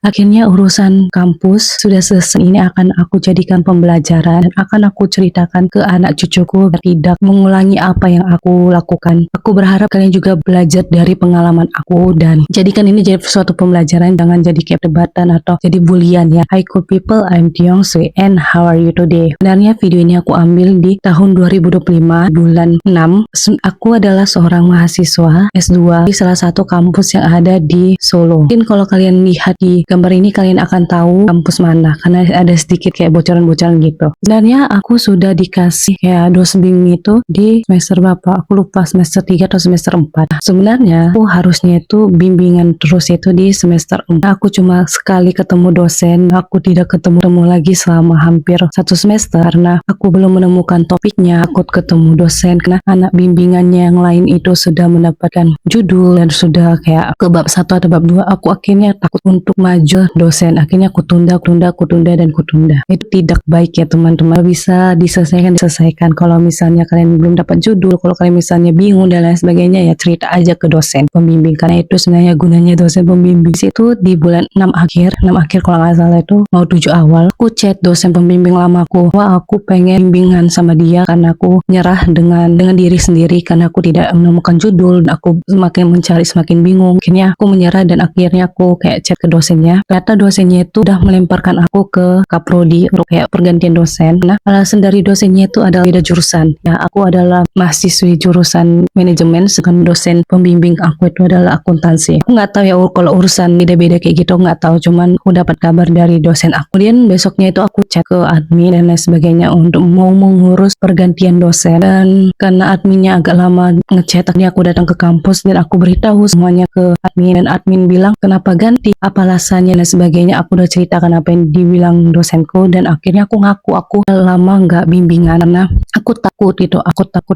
Akhirnya urusan kampus sudah selesai, ini akan aku jadikan pembelajaran dan akan aku ceritakan ke anak cucuku biar tidak mengulangi apa yang aku lakukan. Aku berharap kalian juga belajar dari pengalaman aku dan jadikan ini jadi suatu pembelajaran, jangan jadi kayak debatan atau jadi bulian ya. Hi cool people, I'm Tiongsu and how are you today? Sebenarnya video ini aku ambil di tahun 2025 bulan 6. Aku adalah seorang mahasiswa S2 di salah satu kampus yang ada di Solo. Mungkin kalau kalian lihat di gambar ini kalian akan tahu kampus mana karena ada sedikit kayak bocoran-bocoran gitu. Sebenarnya aku sudah dikasih kayak dosbing itu di semester berapa? Aku lupa, semester 3 atau semester 4. Sebenarnya aku harusnya itu bimbingan terus itu di semester 4. Aku cuma sekali ketemu dosen, aku tidak ketemu lagi selama hampir 1 semester karena aku belum menemukan topiknya. Aku ketemu dosen karena anak bimbingannya yang lain itu sudah mendapatkan judul dan sudah kayak ke bab 1 atau bab 2. Aku akhirnya takut untuk maju dosen, akhirnya aku tunda dan kutunda. Itu tidak baik ya teman-teman. Bisa diselesaikan kalau misalnya kalian belum dapat judul, kalau kalian misalnya bingung dan lain sebagainya, ya cerita aja ke dosen pembimbing karena itu sebenarnya gunanya dosen pembimbing. Itu di bulan 6 akhir kalau nggak salah itu mau 7 awal, aku chat dosen pembimbing lamaku, wah aku pengen bimbingan sama dia karena aku nyerah dengan diri sendiri karena aku tidak menemukan judul dan aku semakin mencari semakin bingung. Akhirnya aku menyerah dan akhirnya aku kayak chat ke dosennya. Ternyata dosennya itu udah melemparkan aku ke kaprodi untuk kayak pergantian dosen. Nah, alasan dari dosennya itu adalah beda jurusan. Ya, aku adalah mahasiswi jurusan manajemen, sedangkan dosen pembimbing aku itu adalah akuntansi. Aku nggak tahu ya kalau urusan beda-beda kayak gitu, nggak tahu. Cuman aku dapat kabar dari dosen aku. Kemudian besoknya itu aku cek ke admin dan lain sebagainya untuk mau mengurus pergantian dosen. Dan karena adminnya agak lama ngechat, akhirnya aku datang ke kampus dan aku beritahu semuanya ke admin dan admin bilang kenapa ganti, apa alasannya dan sebagainya. Aku udah ceritakan apa yang dibilang dosenku dan akhirnya aku ngaku aku lama nggak bimbingan karena aku takut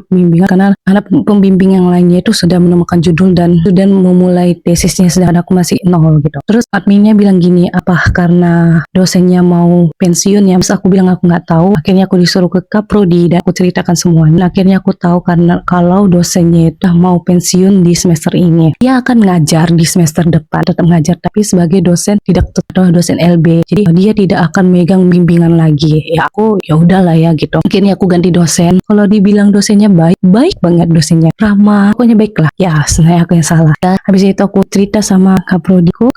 bimbingan karena anak pembimbing yang lainnya itu sudah menemukan judul dan sudah memulai tesisnya sedangkan aku masih nol gitu. Terus adminnya bilang gini, apa karena dosennya mau pensiun ya? Terus aku bilang aku nggak tahu. Akhirnya aku disuruh ke kaprodi dan aku ceritakan semua. Dan akhirnya aku tahu karena kalau dosennya itu mau pensiun di semester ini, dia akan ngajar di semester depan, tetap ngajar tapi sebagai dosen tidak tetap dosen LB. Jadi dia tidak akan megang bimbingan lagi. Ya aku ya udahlah ya gitu. Akhirnya aku ganti dosen. Kalau dibilang dosennya baik banget dosennya, ramah, pokoknya baik lah. Ya sebenarnya aku yang salah. Dan habis itu aku cerita sama kaprodiku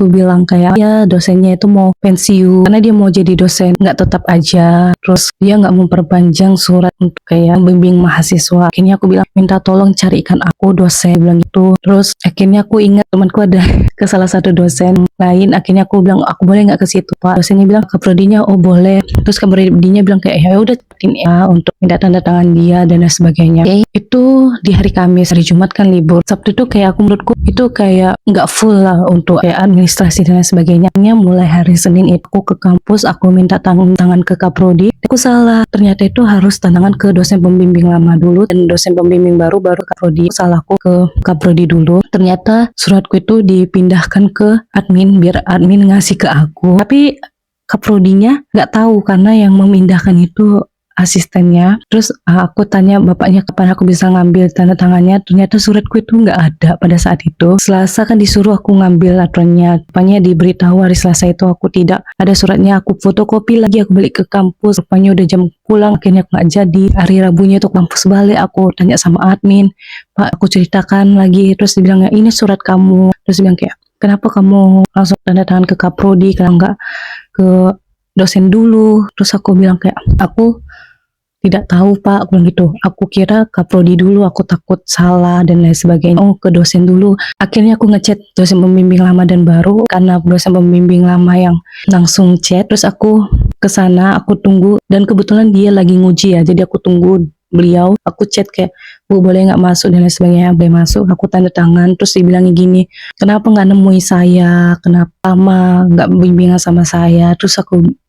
bilang kayak ya dosennya itu mau pensiun karena dia mau jadi dosen nggak tetap aja. Terus dia nggak memperpanjang surat untuk kayak membimbing mahasiswa. Akhirnya aku bilang minta tolong carikan aku dosen, bilang gitu. Terus akhirnya aku ingat temanku ada ke salah satu dosen lain. Akhirnya aku bilang aku boleh nggak ke situ pak? Dosennya bilang ke prodinya oh boleh. Terus ke prodinya bilang kayak ya udah ya untuk minta tanda tangan dia dan lain sebagainya. Okay. Itu di hari Kamis, hari Jumat kan libur. Sabtu itu kayak aku menurutku itu kayak nggak full lah untuk kayak administrasi dan lain sebagainya. Mulai hari Senin itu aku ke kampus, aku minta tangan ke kaprodi. Aku salah, ternyata itu harus tantangan ke dosen pembimbing lama dulu dan dosen pembimbing baru kaprodi. Salahku ke kaprodi dulu. Ternyata suratku itu dipindahkan ke admin biar admin ngasih ke aku. Tapi kaprodinya nggak tahu karena yang memindahkan itu asistennya. Terus aku tanya bapaknya kapan aku bisa ngambil tanda tangannya, ternyata suratku itu nggak ada pada saat itu. Selasa kan disuruh aku ngambil aturannya, rupanya diberitahu hari Selasa itu aku tidak ada suratnya. Aku fotokopi lagi, aku balik ke kampus, rupanya udah jam pulang, akhirnya aku nggak jadi. Hari Rabunya itu kampus balik, aku tanya sama admin, Pak aku ceritakan lagi, terus dibilang ya ini surat kamu. Terus bilang kayak kenapa kamu langsung tanda tangan ke kaprodi kalau nggak ke dosen dulu. Terus aku bilang kayak aku tidak tahu pak, aku bilang gitu. Aku kira kaprodi dulu, aku takut salah dan lain sebagainya. Oh ke dosen dulu. Akhirnya aku ngechat dosen pembimbing lama dan baru karena dosen pembimbing lama yang langsung chat. Terus aku ke sana, aku tunggu dan kebetulan dia lagi nguji ya. Jadi aku tunggu beliau, aku chat kayak Bu boleh nggak masuk dan lain sebagainya. Boleh masuk, aku tanda tangan. Terus dibilangnya gini, kenapa nggak nemui saya, kenapa lama nggak bimbingan sama saya. Terus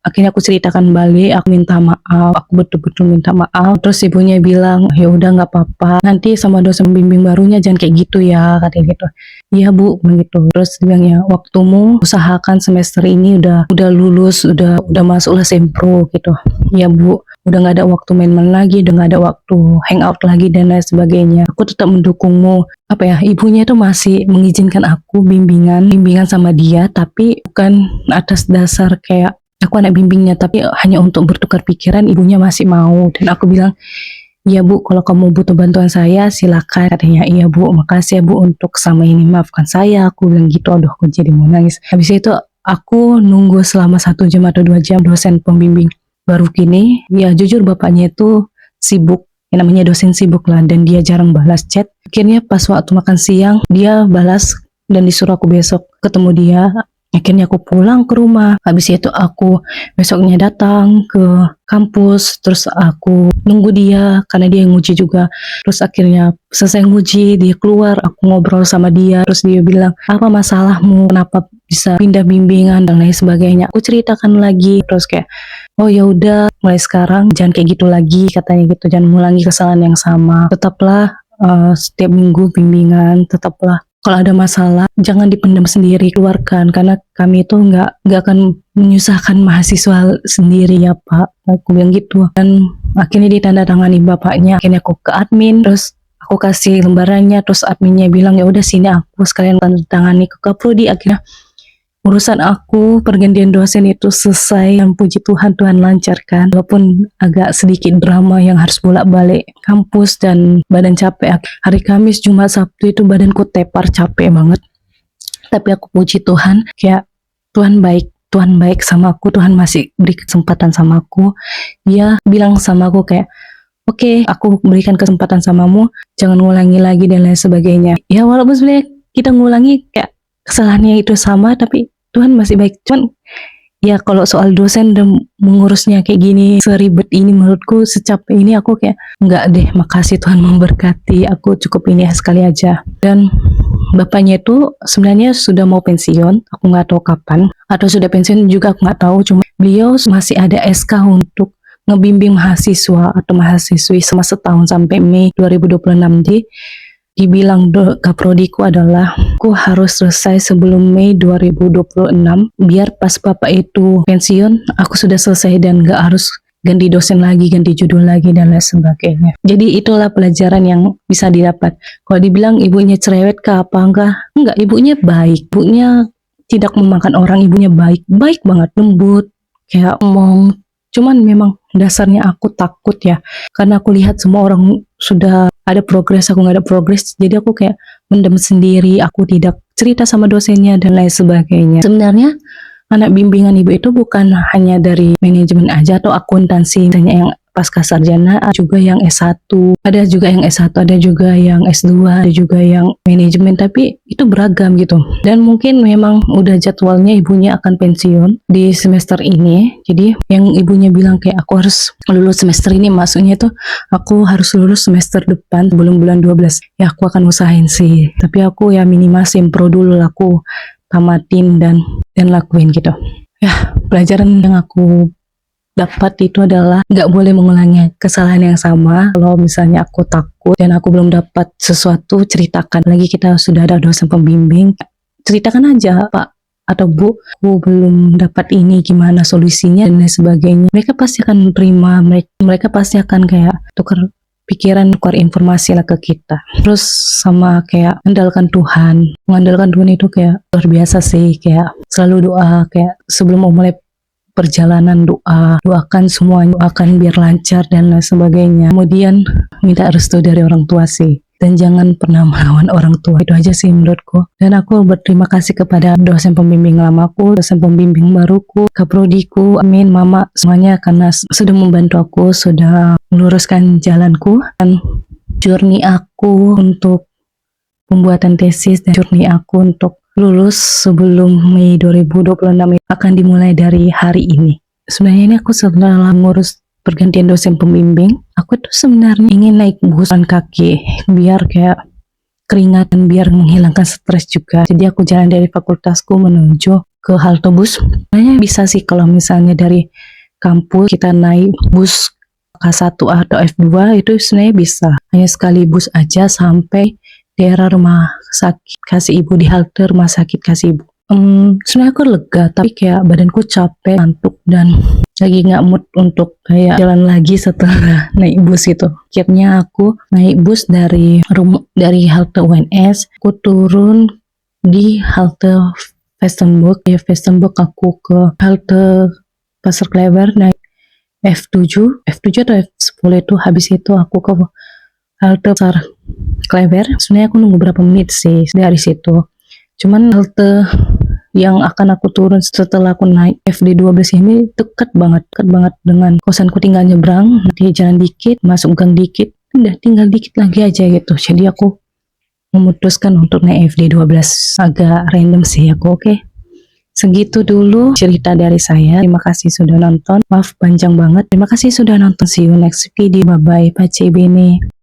akhirnya aku ceritakan balik, aku minta maaf, aku betul-betul minta maaf. Terus ibunya bilang ya udah nggak apa-apa, nanti sama dosen bimbing barunya jangan kayak gitu ya, katanya gitu. Iya Bu, begitu. Terus dia bilang ya waktumu usahakan semester ini udah lulus, udah masuklah sempro gitu. Ya Bu. udah nggak ada waktu main-main lagi, udah nggak ada waktu hangout lagi dan lain sebagainya. Aku tetap mendukungmu. Apa ya, ibunya itu masih mengizinkan aku bimbingan sama dia, tapi bukan atas dasar kayak aku anak bimbingnya, tapi hanya untuk bertukar pikiran. Ibunya masih mau, dan aku bilang, iya Bu, kalau kamu butuh bantuan saya silakan. Katanya, iya Bu, makasih ya Bu untuk sama ini, maafkan saya. Aku bilang gitu. Aduh, aku jadi mau nangis. Habis itu aku nunggu selama 1 jam atau 2 jam dosen pembimbing baru kini. Ya jujur bapaknya itu sibuk, yang namanya dosen sibuk lah, dan dia jarang balas chat. Akhirnya pas waktu makan siang dia balas dan disuruh aku besok ketemu dia. Akhirnya aku pulang ke rumah. Habis itu aku besoknya datang ke kampus, terus aku nunggu dia karena dia yang nguji juga. Terus akhirnya selesai nguji, dia keluar, aku ngobrol sama dia. Terus dia bilang, apa masalahmu, kenapa bisa pindah bimbingan dan lain sebagainya. Aku ceritakan lagi, terus kayak, oh ya udah, mulai sekarang jangan kayak gitu lagi, katanya gitu. Jangan mengulangi kesalahan yang sama. Tetaplah setiap minggu bimbingan, tetaplah kalau ada masalah jangan dipendam sendiri, keluarkan, karena kami itu nggak akan menyusahkan mahasiswa sendiri ya Pak. Aku bilang gitu. Dan akhirnya ditandatangani bapaknya. Akhirnya aku ke admin, terus aku kasih lembarannya, terus adminnya bilang ya udah sini aku sekalian tandatangani ke Kaprodi. Akhirnya urusan aku pergantian dosen itu selesai, dan puji Tuhan, Tuhan lancarkan. Walaupun agak sedikit drama yang harus bolak-balik kampus dan badan capek. Hari Kamis, Jumat, Sabtu itu badanku tepar, capek banget. Tapi aku puji Tuhan, kayak Tuhan baik sama aku. Tuhan masih beri kesempatan sama aku. Dia bilang sama aku kayak, oke, aku berikan kesempatan samamu, jangan ngulangi lagi dan lain sebagainya. Ya walaupun sebenarnya kita ngulangi kayak kesalahannya itu sama, tapi Tuhan masih baik. Cuman ya kalau soal dosen dan mengurusnya kayak gini, seribet ini, menurutku secapek ini, aku kayak enggak deh, makasih Tuhan memberkati, aku cukup ini sekali aja. Dan bapaknya itu sebenarnya sudah mau pensiun, aku nggak tahu kapan, atau sudah pensiun juga aku nggak tahu. Cuma beliau masih ada SK untuk ngebimbing mahasiswa atau mahasiswi selama setahun sampai Mei 2026. Jadi dibilang kaprodiku adalah aku harus selesai sebelum Mei 2026 biar pas bapak itu pensiun aku sudah selesai dan gak harus ganti dosen lagi, ganti judul lagi dan lain sebagainya. Jadi itulah pelajaran yang bisa didapat. Kalau dibilang ibunya cerewet ke apa enggak, ibunya baik, ibunya tidak memakan orang, ibunya baik banget, lembut, kayak ngomong. Cuman memang dasarnya aku takut ya, karena aku lihat semua orang sudah ada progres, aku nggak ada progres, jadi aku kayak mendem sendiri, aku tidak cerita sama dosennya dan lain sebagainya. Sebenarnya anak bimbingan ibu itu bukan hanya dari manajemen aja atau akuntansi, misalnya yang pasca sarjana, juga yang S1, ada juga yang S1, ada juga yang S2, ada juga yang manajemen, tapi itu beragam gitu. Dan mungkin memang udah jadwalnya ibunya akan pensiun di semester ini, jadi yang ibunya bilang kayak aku harus lulus semester ini, maksudnya itu aku harus lulus semester depan sebelum bulan 12. Ya aku akan usahain sih, tapi aku ya minimal simpro dulu, aku tamatin dan lakuin gitu. Ya, pelajaran yang aku dapat itu adalah nggak boleh mengulangi kesalahan yang sama. Kalau misalnya aku takut dan aku belum dapat sesuatu, ceritakan. Lagi kita sudah ada dosen pembimbing, ceritakan aja, Pak atau Bu, aku belum dapat ini, gimana solusinya dan lain sebagainya. Mereka pasti akan terima, mereka pasti akan kayak tukar pikiran, tukar informasi lah ke kita. Terus sama kayak mengandalkan Tuhan itu kayak luar biasa sih, kayak selalu doa, kayak sebelum mau mulai perjalanan doakan semuanya, doakan biar lancar dan lain sebagainya. Kemudian minta restu dari orang tua sih, dan jangan pernah melawan orang tua. Itu aja sih menurutku. Dan aku berterima kasih kepada dosen pembimbing lamaku, dosen pembimbing baruku, kaprodiku, amin, mama, semuanya, karena sudah membantu aku, sudah meluruskan jalanku. Dan journey aku untuk pembuatan tesis dan journey aku untuk lulus sebelum Mei 2026 akan dimulai dari hari ini. Sebenarnya ini aku sebenarnya ngurus pergantian dosen pembimbing. Aku tuh sebenarnya ingin naik bus jalan kaki biar kayak keringat dan biar menghilangkan stres juga. Jadi aku jalan dari fakultasku menuju ke halte bus. Sebenarnya bisa sih kalau misalnya dari kampus kita naik bus K1 atau F2 itu sebenarnya bisa. Hanya sekali bus aja sampai daerah rumah sakit kasih ibu, di halte rumah sakit kasih ibu. Sebenarnya aku lega, tapi kayak badanku capek, ngantuk dan lagi nggak mood untuk kayak jalan lagi setelah naik bus gitu. Akhirnya aku naik bus dari halte UNS, aku turun di halte Westenburg. Ya Westenburg aku ke halte Pasar Kleber naik F7 atau F10 itu. Habis itu aku ke halte Pasar Kleber. Sebenarnya aku nunggu berapa menit sih dari situ. Cuman halte yang akan aku turun setelah aku naik FD12 ini dekat banget dengan kosanku, tinggal nyebrang, nanti jalan dikit, masuk gang dikit, udah tinggal dikit lagi aja gitu. Jadi aku memutuskan untuk naik FD12. Agak random sih aku, oke. Segitu dulu cerita dari saya. Terima kasih sudah nonton. Maaf panjang banget. Terima kasih sudah nonton. See you next video. Bye bye. Pace bene.